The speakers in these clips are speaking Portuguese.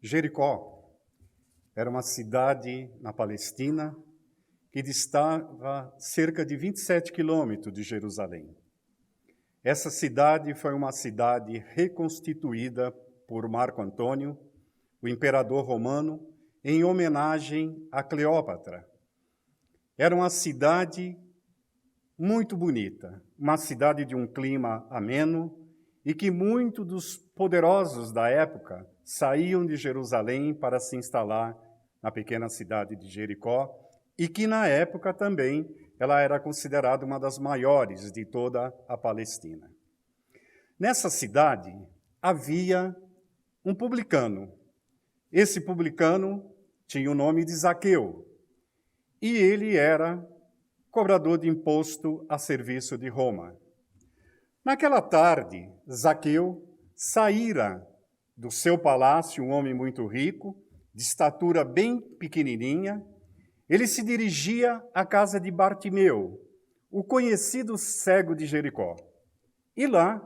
Jericó era uma cidade na Palestina que distava cerca de 27 quilômetros de Jerusalém. Essa cidade foi uma cidade reconstituída por Marco Antônio, o imperador romano, em homenagem a Cleópatra. Era uma cidade muito bonita, uma cidade de um clima ameno e que muitos dos poderosos da época saíam de Jerusalém para se instalar na pequena cidade de Jericó e que, na época, também ela era considerada uma das maiores de toda a Palestina. Nessa cidade havia um publicano. Esse publicano tinha o nome de Zaqueu e ele era cobrador de imposto a serviço de Roma. Naquela tarde, Zaqueu saíra do seu palácio, um homem muito rico, de estatura bem pequenininha. Ele se dirigia à casa de Bartimeu, o conhecido cego de Jericó. E lá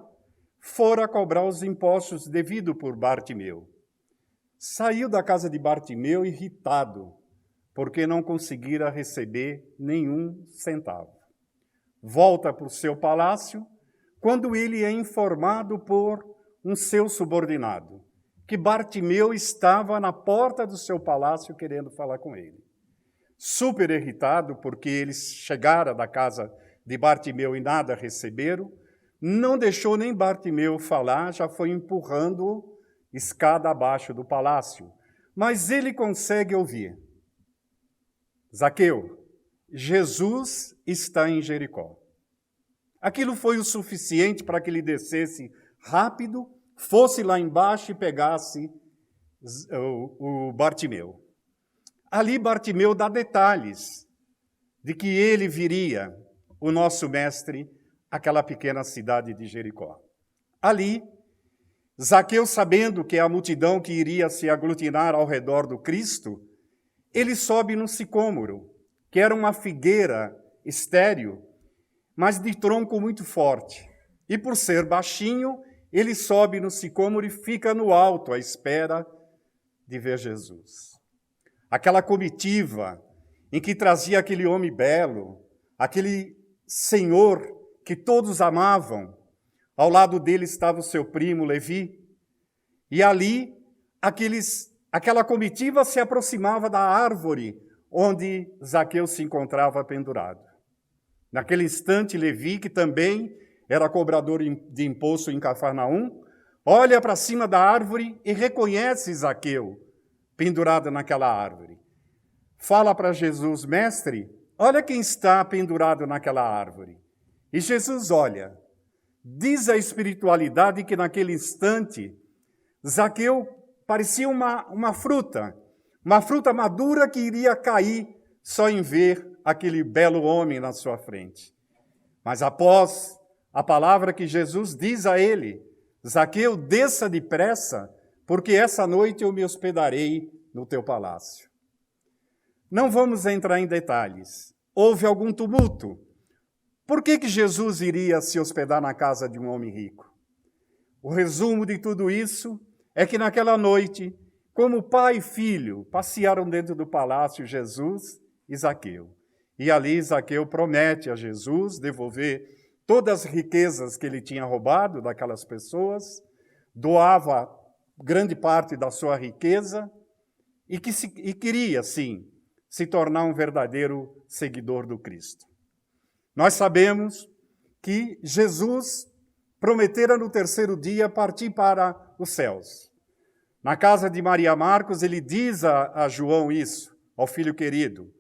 fora cobrar os impostos devidos por Bartimeu. Saiu da casa de Bartimeu irritado, porque não conseguira receber nenhum centavo. Volta para o seu palácio, quando ele é informado por um seu subordinado, que Bartimeu estava na porta do seu palácio querendo falar com ele. Super irritado, porque eles chegaram da casa de Bartimeu e nada receberam, não deixou nem Bartimeu falar, já foi empurrando escada abaixo do palácio. Mas ele consegue ouvir. Zaqueu, Jesus está em Jericó. Aquilo foi o suficiente para que ele descesse rápido, fosse lá embaixo e pegasse o Bartimeu. Ali Bartimeu dá detalhes de que ele viria, o nosso mestre, àquela pequena cidade de Jericó. Ali, Zaqueu, sabendo que a multidão que iria se aglutinar ao redor do Cristo, ele sobe no sicômoro, que era uma figueira estéril, mas de tronco muito forte. E por ser baixinho, ele sobe no sicômoro e fica no alto à espera de ver Jesus. Aquela comitiva em que trazia aquele homem belo, aquele Senhor que todos amavam, ao lado dele estava o seu primo Levi, e ali aquela comitiva se aproximava da árvore onde Zaqueu se encontrava pendurado. Naquele instante, Levi, que também era cobrador de imposto em Cafarnaum, olha para cima da árvore e reconhece Zaqueu pendurado naquela árvore. Fala para Jesus: mestre, olha quem está pendurado naquela árvore. E Jesus olha. Diz a espiritualidade que naquele instante, Zaqueu parecia uma fruta madura que iria cair só em ver aquele belo homem na sua frente. Mas após a palavra que Jesus diz a ele: Zaqueu, desça depressa, porque essa noite eu me hospedarei no teu palácio. Não vamos entrar em detalhes. Houve algum tumulto. Por que Jesus iria se hospedar na casa de um homem rico? O resumo de tudo isso é que naquela noite, como pai e filho passearam dentro do palácio Jesus e Zaqueu. E ali Zaqueu promete a Jesus devolver todas as riquezas que ele tinha roubado daquelas pessoas, doava grande parte da sua riqueza e queria, sim, se tornar um verdadeiro seguidor do Cristo. Nós sabemos que Jesus prometera no terceiro dia partir para os céus. Na casa de Maria Marcos, ele diz a João isso, ao filho querido: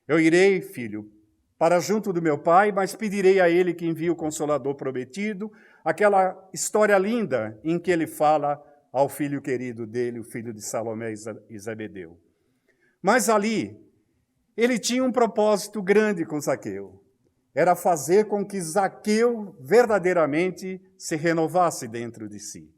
eu irei, filho, para junto do meu pai, mas pedirei a ele que envie o Consolador prometido, aquela história linda em que ele fala ao filho querido dele, o filho de Salomé e Zebedeu. Mas ali, ele tinha um propósito grande com Zaqueu. Era fazer com que Zaqueu verdadeiramente se renovasse dentro de si.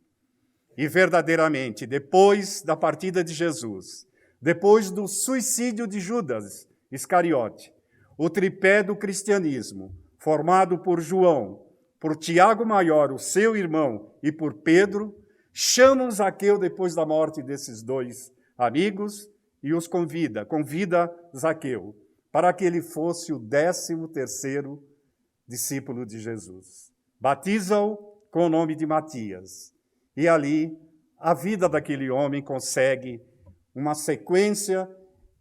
E verdadeiramente, depois da partida de Jesus, depois do suicídio de Judas Iscariote, o tripé do cristianismo, formado por João, por Tiago Maior, o seu irmão, e por Pedro, chama Zaqueu depois da morte desses dois amigos e os convida Zaqueu para que ele fosse o 13º discípulo de Jesus. Batiza-o com o nome de Matias. E ali, a vida daquele homem consegue uma sequência,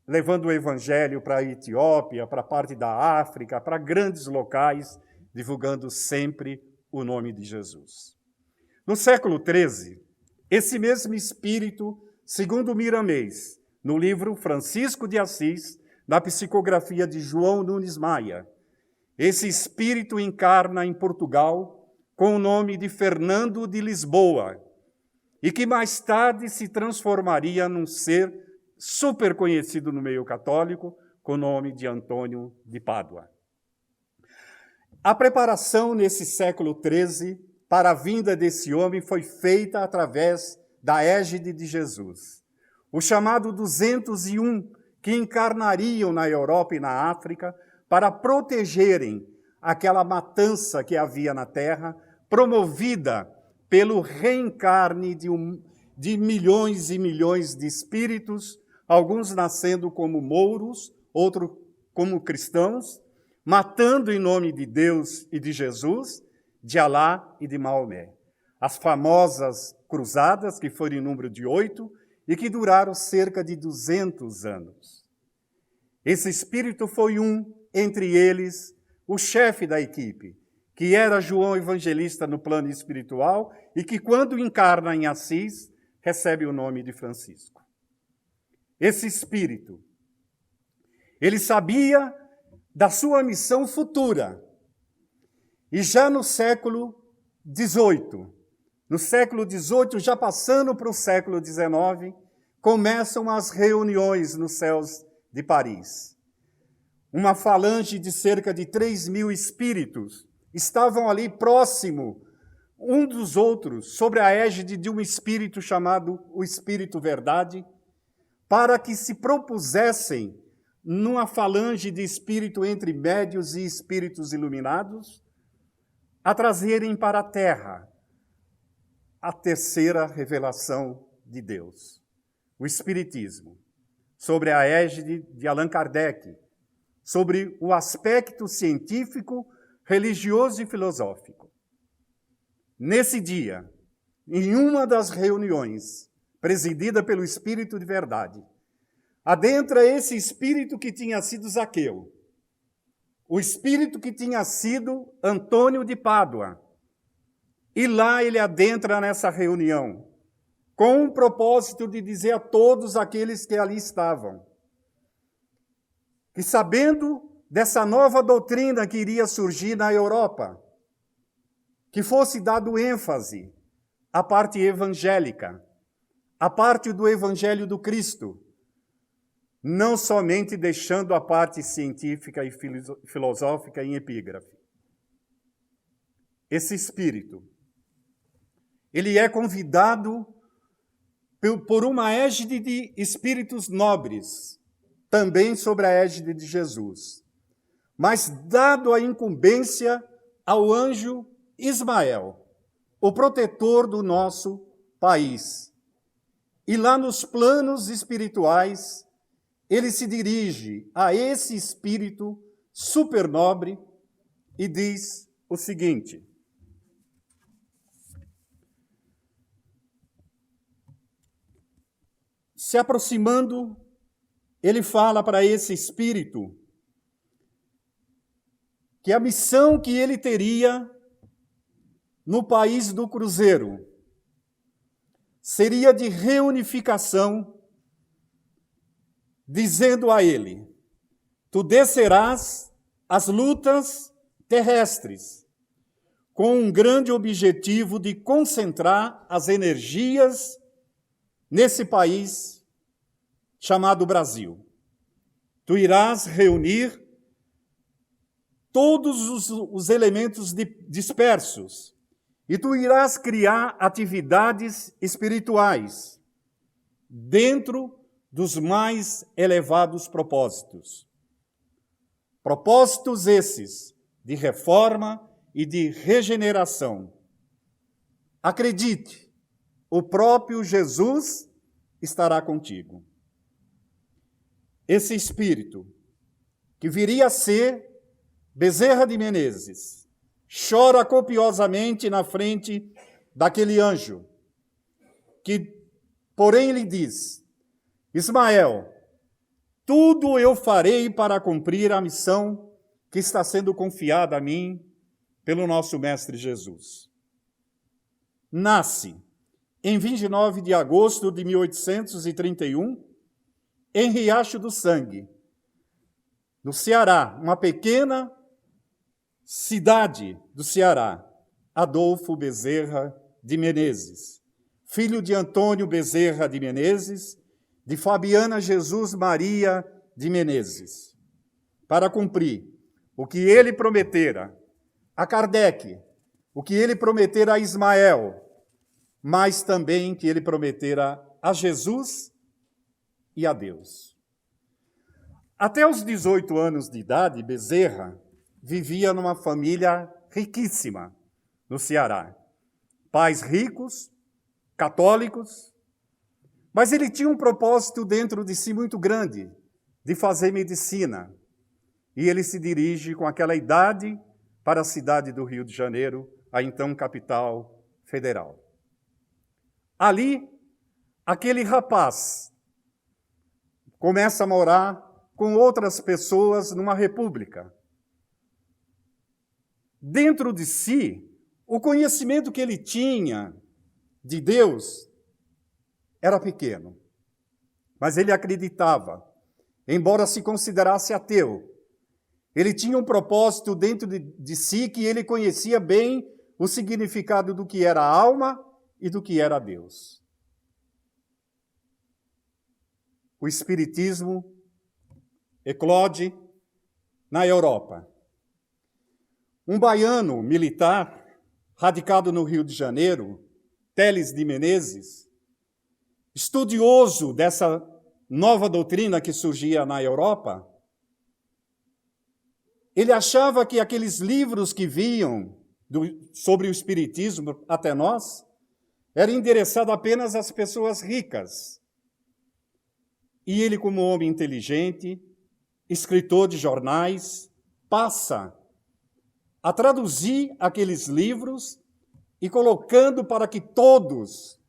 levando o evangelho para a Etiópia, para parte da África, para grandes locais, divulgando sempre o nome de Jesus. No século XIII, esse mesmo espírito, segundo Miramês, no livro Francisco de Assis, na psicografia de João Nunes Maia, esse espírito encarna em Portugal com o nome de Fernando de Lisboa, e que mais tarde se transformaria num ser super conhecido no meio católico, com o nome de Antônio de Pádua. A preparação nesse século XIII para a vinda desse homem foi feita através da égide de Jesus. O chamado 201, que encarnariam na Europa e na África para protegerem aquela matança que havia na terra, promovida pelo reencarne de milhões e milhões de espíritos, alguns nascendo como mouros, outros como cristãos, matando em nome de Deus e de Jesus, de Alá e de Maomé. As famosas cruzadas, que foram em número de 8, e que duraram cerca de 200 anos. Esse espírito foi entre eles, o chefe da equipe, que era João Evangelista no plano espiritual e que, quando encarna em Assis, recebe o nome de Francisco. Esse espírito, ele sabia da sua missão futura. E já no século XVIII, já passando para o século XIX, começam as reuniões nos céus de Paris. Uma falange de cerca de 3.000 espíritos estavam ali próximo um dos outros, sob a égide de um espírito chamado o Espírito Verdade, para que se propusessem, numa falange de espírito entre médios e espíritos iluminados, a trazerem para a Terra a terceira revelação de Deus, o Espiritismo, sobre a égide de Allan Kardec, sobre o aspecto científico, religioso e filosófico. Nesse dia, em uma das reuniões, presidida pelo Espírito de Verdade, adentra esse espírito que tinha sido Zaqueu, o espírito que tinha sido Antônio de Pádua. E lá ele adentra nessa reunião, com o propósito de dizer a todos aqueles que ali estavam, que sabendo dessa nova doutrina que iria surgir na Europa, que fosse dado ênfase à parte evangélica, à parte do Evangelho do Cristo, não somente deixando a parte científica e filosófica em epígrafe. Esse espírito, ele é convidado por uma égide de espíritos nobres, também sobre a égide de Jesus, mas dado a incumbência ao anjo Ismael, o protetor do nosso país. E lá nos planos espirituais, ele se dirige a esse espírito supernobre e diz o seguinte: se aproximando, ele fala para esse espírito que a missão que ele teria no país do cruzeiro seria de reunificação, dizendo a ele: tu descerás as lutas terrestres com um grande objetivo de concentrar as energias nesse país chamado Brasil. Tu irás reunir todos os elementos dispersos e tu irás criar atividades espirituais dentro dos mais elevados propósitos. Propósitos esses de reforma e de regeneração. Acredite, o próprio Jesus estará contigo. Esse Espírito, que viria a ser Bezerra de Menezes, chora copiosamente na frente daquele anjo, que, porém, lhe diz: Ismael, tudo eu farei para cumprir a missão que está sendo confiada a mim pelo nosso Mestre Jesus. Nasce em 29 de agosto de 1831, em Riacho do Sangue, no Ceará, uma pequena cidade do Ceará, Adolfo Bezerra de Menezes, filho de Antônio Bezerra de Menezes, de Fabiana Jesus Maria de Menezes, para cumprir o que ele prometera a Kardec, o que ele prometera a Ismael, mas também que ele prometera a Jesus e a Deus. Até os 18 anos de idade, Bezerra vivia numa família riquíssima no Ceará. Pais ricos, católicos, mas ele tinha um propósito dentro de si muito grande, de fazer medicina. E ele se dirige com aquela idade para a cidade do Rio de Janeiro, a então capital federal. Ali, aquele rapaz começa a morar com outras pessoas numa república. Dentro de si, o conhecimento que ele tinha de Deus era pequeno, mas ele acreditava, embora se considerasse ateu. Ele tinha um propósito dentro de si que ele conhecia bem o significado do que era a alma e do que era Deus. O Espiritismo eclode na Europa. Um baiano militar, radicado no Rio de Janeiro, Teles de Menezes, estudioso dessa nova doutrina que surgia na Europa, ele achava que aqueles livros que vinham sobre o Espiritismo até nós era endereçado apenas às pessoas ricas. E ele, como homem inteligente, escritor de jornais, passa a traduzir aqueles livros e colocando para que todos,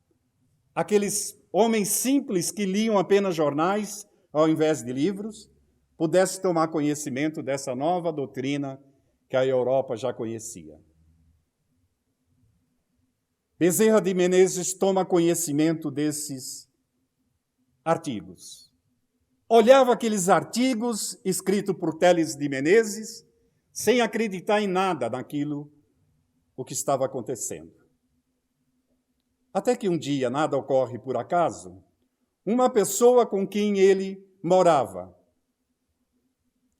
aqueles homens simples que liam apenas jornais ao invés de livros, pudessem tomar conhecimento dessa nova doutrina que a Europa já conhecia. Bezerra de Menezes toma conhecimento desses artigos. Olhava aqueles artigos escritos por Teles de Menezes, sem acreditar em nada daquilo o que estava acontecendo. Até que um dia, nada ocorre por acaso, uma pessoa com quem ele morava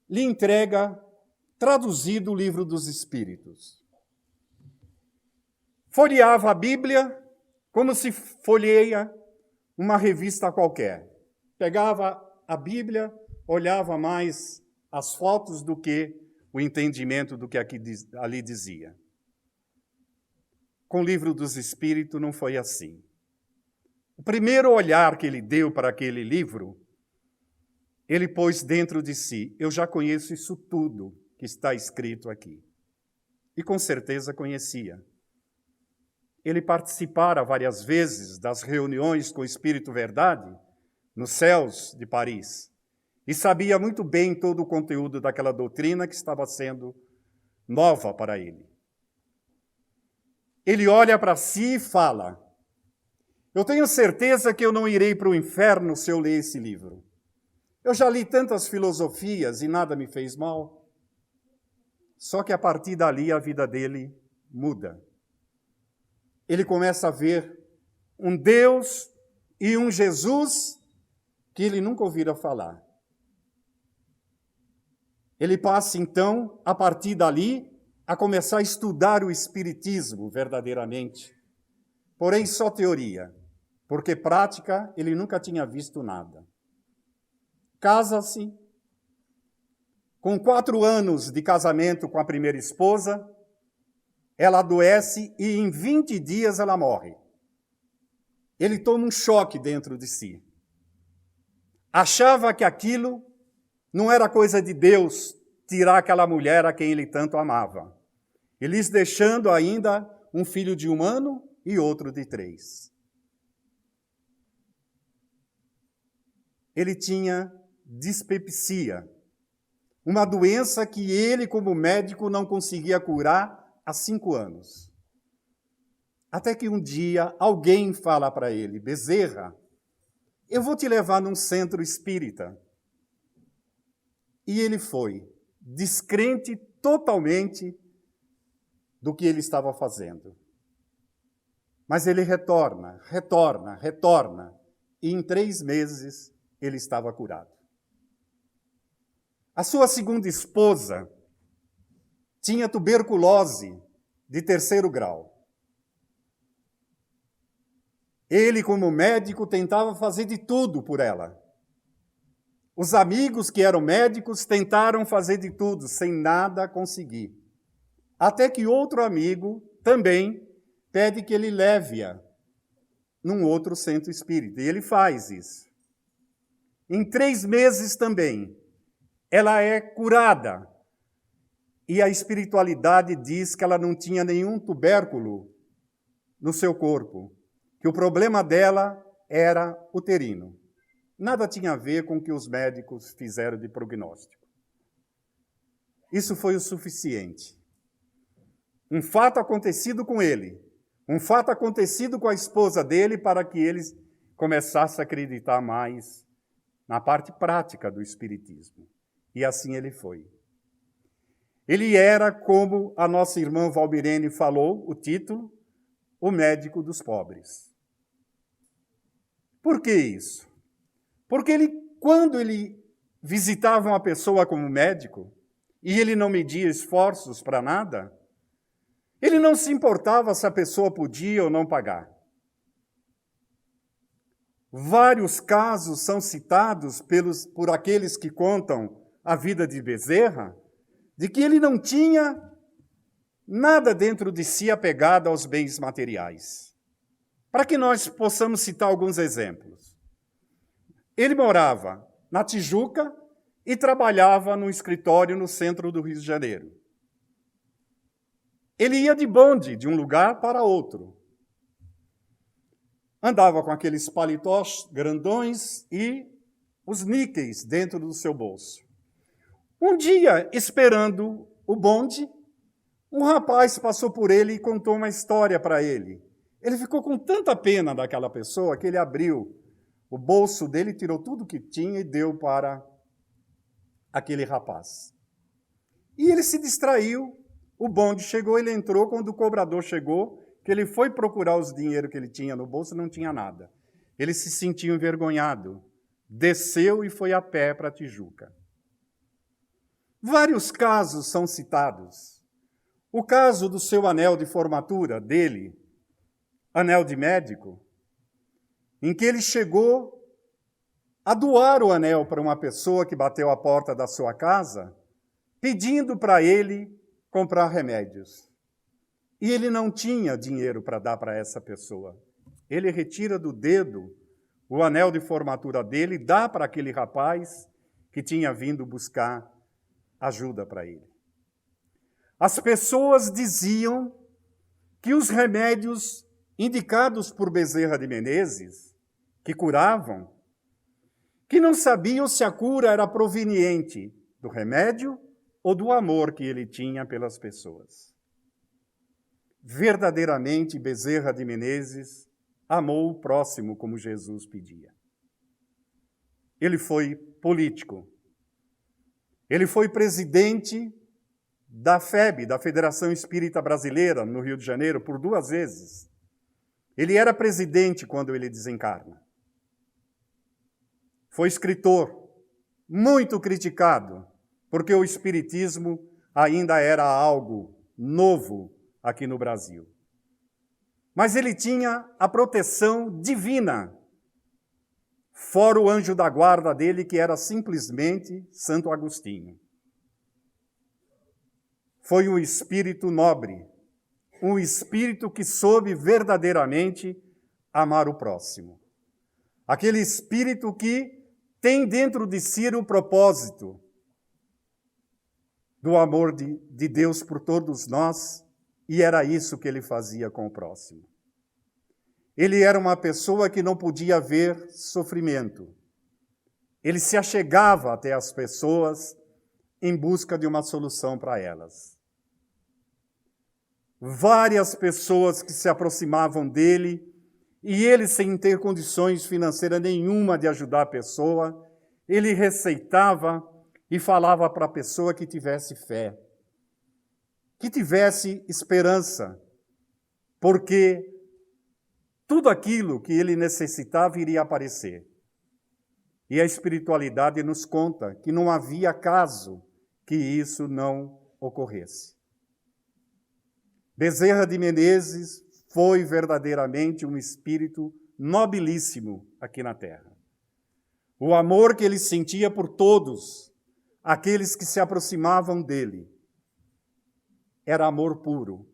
lhe entrega traduzido o Livro dos Espíritos. Folheava a Bíblia como se folheia uma revista qualquer. Pegava a Bíblia, olhava mais as fotos do que o entendimento do que ali dizia. Com o Livro dos Espíritos não foi assim. O primeiro olhar que ele deu para aquele livro, ele pôs dentro de si: eu já conheço isso tudo que está escrito aqui. E com certeza conhecia. Ele participara várias vezes das reuniões com o Espírito Verdade nos céus de Paris e sabia muito bem todo o conteúdo daquela doutrina que estava sendo nova para ele. Ele olha para si e fala: eu tenho certeza que eu não irei para o inferno se eu ler esse livro. Eu já li tantas filosofias e nada me fez mal. Só que a partir dali a vida dele muda. Ele começa a ver um Deus e um Jesus que ele nunca ouvira falar. Ele passa, então, a partir dali, a começar a estudar o Espiritismo verdadeiramente. Porém, só teoria, porque prática ele nunca tinha visto nada. Casa-se. Com 4 anos de casamento com a primeira esposa, ela adoece e em 20 dias ela morre. ele toma um choque dentro de si. Achava que aquilo não era coisa de Deus tirar aquela mulher a quem ele tanto amava. Eles deixando ainda um filho de 1 ano e outro de 3. Ele tinha dispepsia, uma doença que ele, como médico, não conseguia curar há 5 anos. Até que um dia alguém fala para ele: Bezerra, eu vou te levar num centro espírita. E ele foi, descrente totalmente do que ele estava fazendo. Mas ele retorna, e em 3 meses ele estava curado. A sua segunda esposa tinha tuberculose de 3º grau. Ele, como médico, tentava fazer de tudo por ela. Os amigos que eram médicos tentaram fazer de tudo, sem nada conseguir. Até que outro amigo também pede que ele leve-a num outro centro espírita. E ele faz isso. Em 3 meses também, ela é curada. E a espiritualidade diz que ela não tinha nenhum tubérculo no seu corpo, que o problema dela era uterino. Nada tinha a ver com o que os médicos fizeram de prognóstico. Isso foi o suficiente. Um fato acontecido com ele, um fato acontecido com a esposa dele, para que eles começassem a acreditar mais na parte prática do espiritismo. E assim ele foi. Ele era, como a nossa irmã Valmirene falou, o título, o médico dos pobres. Por que isso? Porque quando ele visitava uma pessoa como médico, e ele não media esforços para nada, ele não se importava se a pessoa podia ou não pagar. Vários casos são citados por aqueles que contam a vida de Bezerra, de que ele não tinha nada dentro de si apegado aos bens materiais. Para que nós possamos citar alguns exemplos. Ele morava na Tijuca e trabalhava num escritório no centro do Rio de Janeiro. Ele ia de bonde de um lugar para outro. Andava com aqueles paletós grandões e os níqueis dentro do seu bolso. Um dia, esperando o bonde, um rapaz passou por ele e contou uma história para ele. Ele ficou com tanta pena daquela pessoa que ele abriu o bolso dele, tirou tudo que tinha e deu para aquele rapaz. E ele se distraiu, o bonde chegou, ele entrou, quando o cobrador chegou, que ele foi procurar os dinheiro que ele tinha no bolso, não tinha nada. Ele se sentiu envergonhado, desceu e foi a pé para Tijuca. Vários casos são citados. O caso do seu anel de formatura dele, anel de médico, em que ele chegou a doar o anel para uma pessoa que bateu a porta da sua casa, pedindo para ele comprar remédios. E ele não tinha dinheiro para dar para essa pessoa. Ele retira do dedo o anel de formatura dele e dá para aquele rapaz que tinha vindo buscar ajuda para ele. As pessoas diziam que os remédios indicados por Bezerra de Menezes, que curavam, que não sabiam se a cura era proveniente do remédio ou do amor que ele tinha pelas pessoas. Verdadeiramente, Bezerra de Menezes amou o próximo como Jesus pedia. Ele foi político. Ele foi presidente da FEB, da Federação Espírita Brasileira, no Rio de Janeiro, por 2 vezes. Ele era presidente quando ele desencarna. Foi escritor, muito criticado, porque o espiritismo ainda era algo novo aqui no Brasil. Mas ele tinha a proteção divina, fora o anjo da guarda dele, que era simplesmente Santo Agostinho. Foi um espírito nobre, um espírito que soube verdadeiramente amar o próximo. Aquele espírito que tem dentro de si o propósito do amor de Deus por todos nós, e era isso que ele fazia com o próximo. Ele era uma pessoa que não podia ver sofrimento. Ele se achegava até as pessoas em busca de uma solução para elas. Várias pessoas que se aproximavam dele, e ele, sem ter condições financeiras nenhuma de ajudar a pessoa, ele receitava e falava para a pessoa que tivesse fé, que tivesse esperança, porque tudo aquilo que ele necessitava iria aparecer. E a espiritualidade nos conta que não havia caso que isso não ocorresse. Bezerra de Menezes foi verdadeiramente um espírito nobilíssimo aqui na terra. O amor que ele sentia por todos aqueles que se aproximavam dele era amor puro.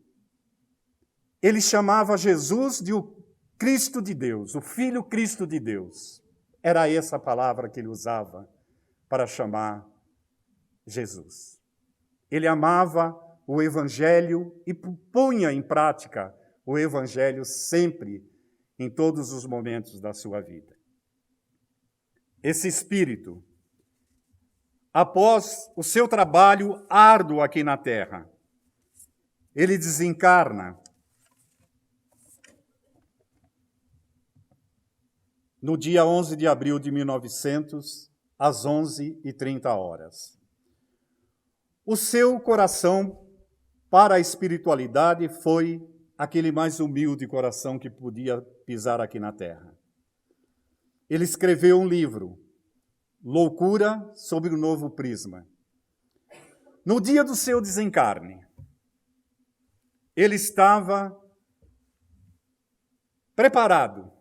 Ele chamava Jesus de o Cristo de Deus, o Filho Cristo de Deus. Era essa a palavra que ele usava para chamar Jesus. Ele amava o Evangelho e punha em prática o Evangelho sempre, em todos os momentos da sua vida. Esse espírito, após o seu trabalho árduo aqui na terra, ele desencarna no dia 11 de abril de 1900, às 11h30. O seu coração para a espiritualidade foi aquele mais humilde coração que podia pisar aqui na terra. Ele escreveu um livro, Loucura sob o Novo Prisma. No dia do seu desencarne, ele estava preparado,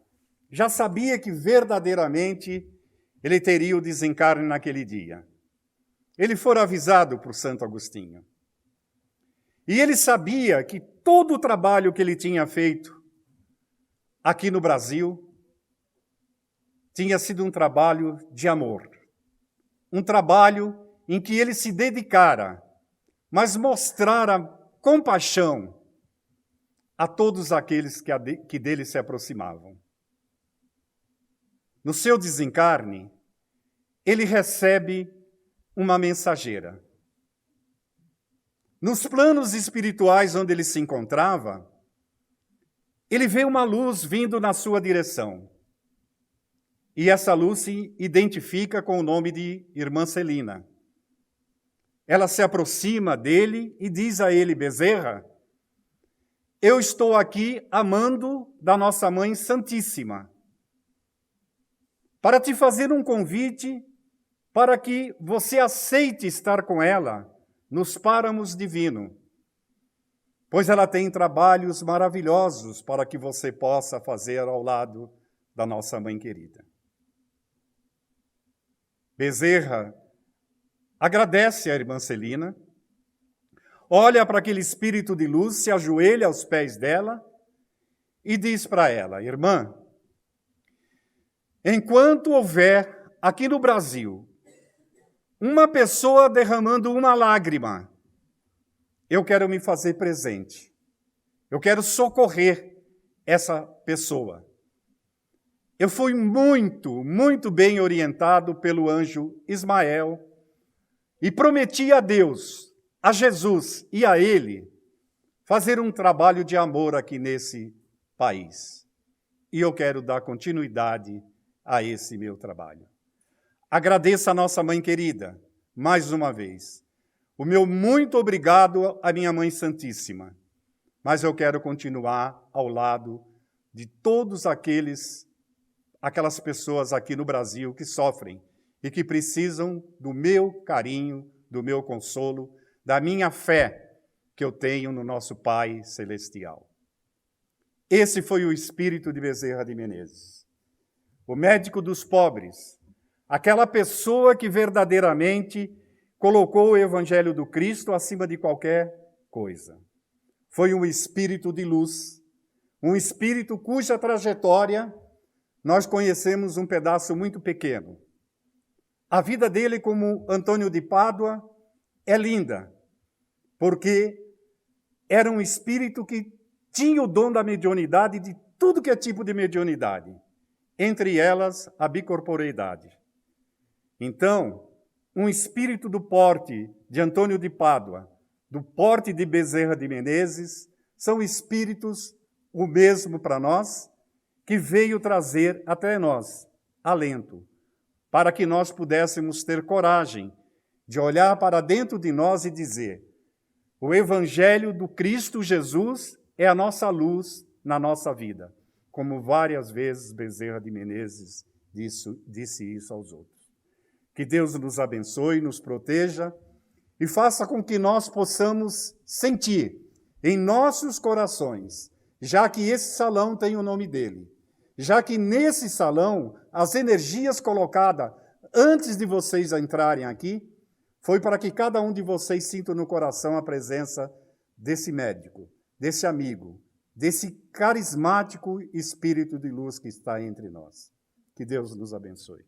já sabia que verdadeiramente ele teria o desencarne naquele dia. Ele fora avisado por Santo Agostinho. E ele sabia que todo o trabalho que ele tinha feito aqui no Brasil tinha sido um trabalho de amor. Um trabalho em que ele se dedicara, mas mostrara compaixão a todos aqueles que dele se aproximavam. No seu desencarne, ele recebe uma mensageira. Nos planos espirituais onde ele se encontrava, ele vê uma luz vindo na sua direção. E essa luz se identifica com o nome de Irmã Celina. Ela se aproxima dele e diz a ele: Bezerra, eu estou aqui amando da nossa Mãe Santíssima, para te fazer um convite para que você aceite estar com ela nos páramos divinos, pois ela tem trabalhos maravilhosos para que você possa fazer ao lado da nossa mãe querida. Bezerra agradece à irmã Celina, olha para aquele espírito de luz, se ajoelha aos pés dela e diz para ela: Irmã, enquanto houver aqui no Brasil uma pessoa derramando uma lágrima, eu quero me fazer presente. Eu quero socorrer essa pessoa. Eu fui muito bem orientado pelo anjo Ismael e prometi a Deus, a Jesus e a ele fazer um trabalho de amor aqui nesse país. E eu quero dar continuidade a esse meu trabalho. Agradeço a nossa mãe querida, mais uma vez. O meu muito obrigado à minha Mãe Santíssima. Mas eu quero continuar ao lado de todos aquelas pessoas aqui no Brasil que sofrem e que precisam do meu carinho, do meu consolo, da minha fé que eu tenho no nosso Pai Celestial. Esse foi o espírito de Bezerra de Menezes. O médico dos pobres, aquela pessoa que verdadeiramente colocou o Evangelho do Cristo acima de qualquer coisa. Foi um espírito de luz, Um espírito cuja trajetória nós conhecemos um pedaço muito pequeno. A vida dele, como Antônio de Pádua, é linda, porque era um espírito que tinha o dom da mediunidade, de tudo que é tipo de mediunidade, entre elas a bicorporeidade. Então, um espírito do porte de Antônio de Pádua, do porte de Bezerra de Menezes, são espíritos o mesmo para nós, que veio trazer até nós alento, para que nós pudéssemos ter coragem de olhar para dentro de nós e dizer: o Evangelho do Cristo Jesus é a nossa luz na nossa vida, como várias vezes Bezerra de Menezes disse isso aos outros. Que Deus nos abençoe, nos proteja e faça com que nós possamos sentir em nossos corações, já que esse salão tem o nome dele, já que nesse salão as energias colocadas antes de vocês entrarem aqui, foi para que cada um de vocês sinta no coração a presença desse médico, desse amigo, desse carismático espírito de luz que está entre nós. Que Deus nos abençoe.